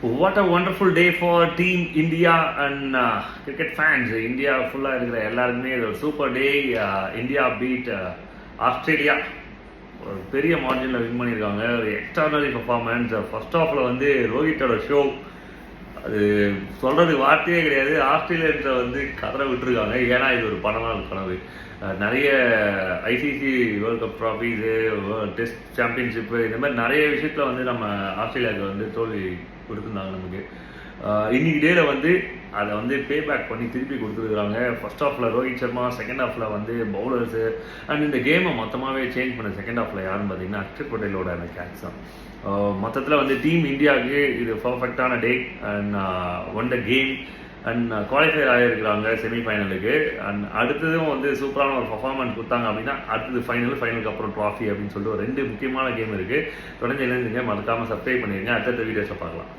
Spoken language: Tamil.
What a wonderful day for Team India and cricket fans. India ஃபுல்லாக இருக்கிற எல்லாருக்குமே இது ஒரு சூப்பர் டே. இந்தியா பீட் ஆஸ்திரேலியா ஒரு பெரிய மார்ஜினில் வின் பண்ணியிருக்காங்க. ஒரு எக்ஸ்ட்ரானரி பர்ஃபார்மன்ஸ். ஃபர்ஸ்ட் ஹாஃபில் வந்து ரோஹித்தோட ஷோ அது சொல்கிறது வார்த்தையே கிடையாது. ஆஸ்திரேலியன்ஸை வந்து கதற விட்டுருக்காங்க. ஏன்னா இது ஒரு பணமான கனவு. நிறைய ICC world cup trophies, test championship, இந்த மாதிரி நிறைய விஷயத்தில் வந்து நம்ம ஆஸ்திரேலியாவுக்கு வந்து தோல்வி கொடுத்துருந்தாங்க நமக்கு. இன்னைக்கு டேல வந்து அதை வந்து பே பேக் பண்ணி திருப்பி கொடுத்துருக்குறாங்க. ஃபர்ஸ்ட் ஹாஃபில் ரோஹித் சர்மா, செகண்ட் ஹாஃபில் வந்து பவுலர்ஸு அண்ட் இந்த கேமை மொத்தமாகவே சேஞ்ச் பண்ண செகண்ட் ஹாஃபில் யாருன்னு பார்த்தீங்கன்னா அக்ஷர் பட்டேலோட அந்த கேட்ச் தான். மொத்தத்தில் வந்து டீம் இந்தியாவுக்கு இது பர்ஃபெக்டான day and won the game and qualifier ஆகியிருக்கிறாங்க செமிஃபைனலுக்கு. அண்ட் அடுத்ததும் வந்து சூப்பரான ஒரு பர்ஃபார்மன்ஸ் கொடுத்தாங்க அப்படின்னா அடுத்தது ஃபைனலுக்கு அப்புறம் ட்ராஃபி அப்படின்னு சொல்லிட்டு ஒரு 2 முக்கியமான கேம் இருக்குது. தொடர்ந்து எழுந்துங்க, மறக்காமல் சப்ஸ்கிரைப் பண்ணிடுங்க. அடுத்த வீடியோஸை பார்க்கலாம்.